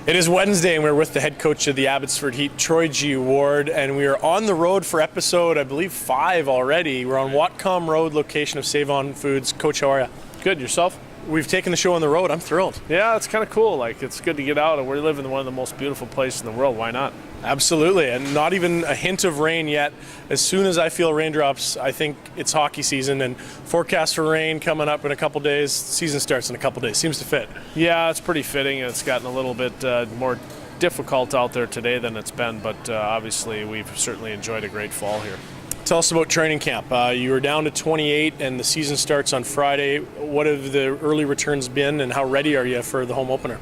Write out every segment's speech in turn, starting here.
It is Wednesday, and we're with the head coach of the Abbotsford Heat, Troy G. Ward, and we are on the road for episode, I believe, 5 already. We're on Whatcom Road Location of Save On Foods. Coach, how are you? Good, yourself? We've taken the show on the road. I'm thrilled. Yeah, it's kind of cool. It's good to get out, and we live in one of the most beautiful places in the world. Why not? Absolutely, and not even a hint of rain yet. As soon as I feel raindrops, I think it's hockey season, and forecast for rain coming up in a couple days. Season starts in a couple days. Seems to fit. Yeah, it's pretty fitting, and it's gotten a little bit more difficult out there today than it's been, but obviously we've certainly enjoyed a great fall here. Tell us about training camp. You were down to 28, and the season starts on Friday. What have the early returns been, and how ready are you for the home opener?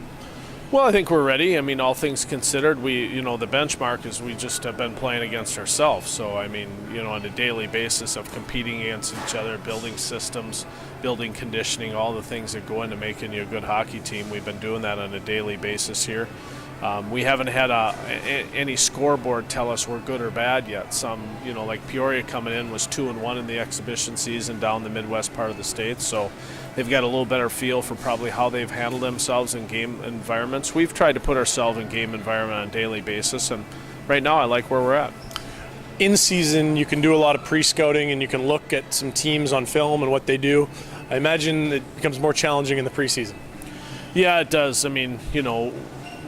Well, I think we're ready. I mean, all things considered, the benchmark is we just have been playing against ourselves. So, I mean, on a daily basis of competing against each other, building systems, building conditioning, all the things that go into making you a good hockey team. We've been doing that on a daily basis here. We haven't had any scoreboard tell us we're good or bad yet. Some, like Peoria coming in was 2-1 in the exhibition season down the Midwest part of the state. So they've got a little better feel for probably how they've handled themselves in game environments. We've tried to put ourselves in game environment on a daily basis, and right now I like where we're at. In season, you can do a lot of pre-scouting, and you can look at some teams on film and what they do. I imagine it becomes more challenging in the preseason. Yeah, it does. I mean,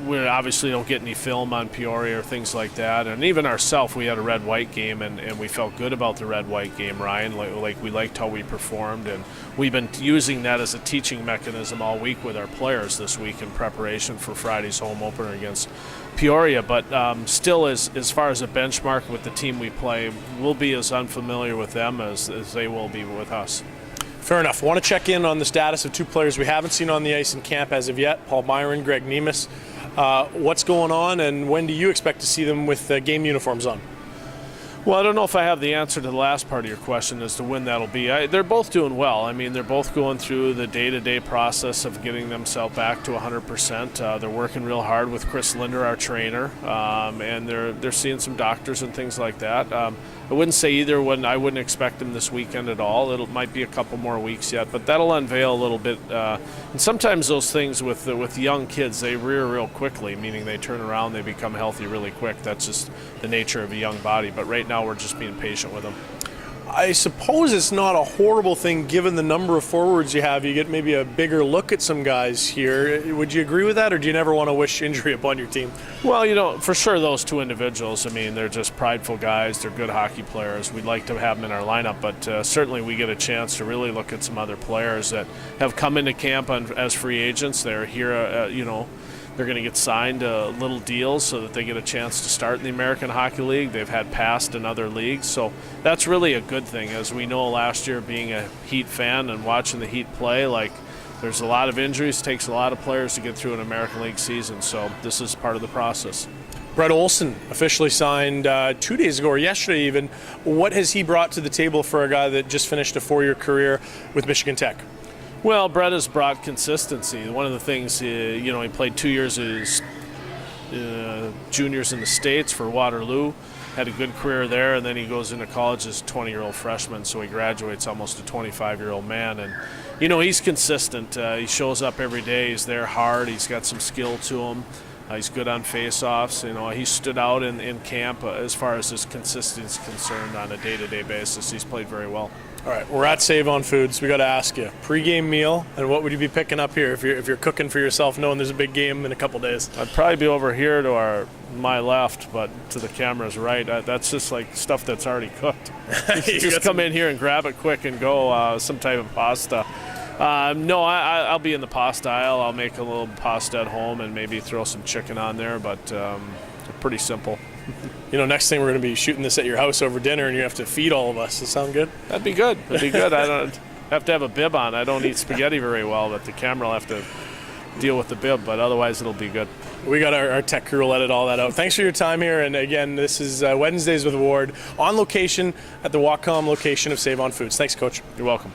we obviously don't get any film on Peoria or things like that, and even ourselves, we had a red-white game, and we felt good about the red-white game, Ryan. Like we liked how we performed, and we've been using that as a teaching mechanism all week with our players this week in preparation for Friday's home opener against Peoria. But still, as far as a benchmark with the team we play, we'll be as unfamiliar with them as they will be with us. Fair enough. I want to check in on the status of two players we haven't seen on the ice in camp as of yet, Paul Byron, Greg Nemus. What's going on, and when do you expect to see them with game uniforms on? Well, I don't know if I have the answer to the last part of your question as to when that'll be. They're both doing well. I mean, they're both going through the day-to-day process of getting themselves back to 100%. They're working real hard with Chris Linder, our trainer, and they're seeing some doctors and things like that. I wouldn't say either one. I wouldn't expect them this weekend at all. It might be a couple more weeks yet, but that'll unveil a little bit. And sometimes those things with young kids, they rear real quickly, meaning they turn around, they become healthy really quick. That's just the nature of a young body. But right now, we're just being patient with them. I suppose it's not a horrible thing given the number of forwards you have. You get maybe a bigger look at some guys here. Would you agree with that, or do you never want to wish injury upon your team? Well, for sure those two individuals, I mean, they're just prideful guys. They're good hockey players. We'd like to have them in our lineup, but certainly we get a chance to really look at some other players that have come into camp as free agents. They're here, they're going to get signed little deals so that they get a chance to start in the American Hockey League. They've had past in other leagues, so that's really a good thing. As we know, last year being a Heat fan and watching the Heat play, there's a lot of injuries. It takes a lot of players to get through an American League season, so this is part of the process. Brett Olson officially signed 2 days ago, or yesterday even. What has he brought to the table for a guy that just finished a 4-year career with Michigan Tech? Well, Brett has brought consistency. One of the things, he played 2 years as juniors in the States for Waterloo, had a good career there, and then he goes into college as a 20-year-old freshman, so he graduates almost a 25-year-old man. And, he's consistent. He shows up every day. He's there hard. He's got some skill to him. He's good on face-offs. He stood out in camp as far as his consistency is concerned on a day-to-day basis. He's played very well. All right, we're at Save On Foods. We got to ask you, pre-game meal, and what would you be picking up here if you're cooking for yourself, knowing there's a big game in a couple days? I'd probably be over here to my left, but to the camera's right. That's just like stuff that's already cooked. Just come in here and grab it quick and go. Some type of pasta. No, I'll be in the pasta aisle. I'll make a little pasta at home and maybe throw some chicken on there, but pretty simple. Next thing we're going to be shooting this at your house over dinner, and you have to feed all of us. Does that sound good? That'd be good. I don't have to have a bib on. I don't eat spaghetti very well, but the camera will have to deal with the bib, but otherwise it'll be good. We got our tech crew will edit all that out. Thanks for your time here, and again, this is Wednesdays with Ward on location at the Whatcom location of Save On Foods. Thanks, Coach. You're welcome.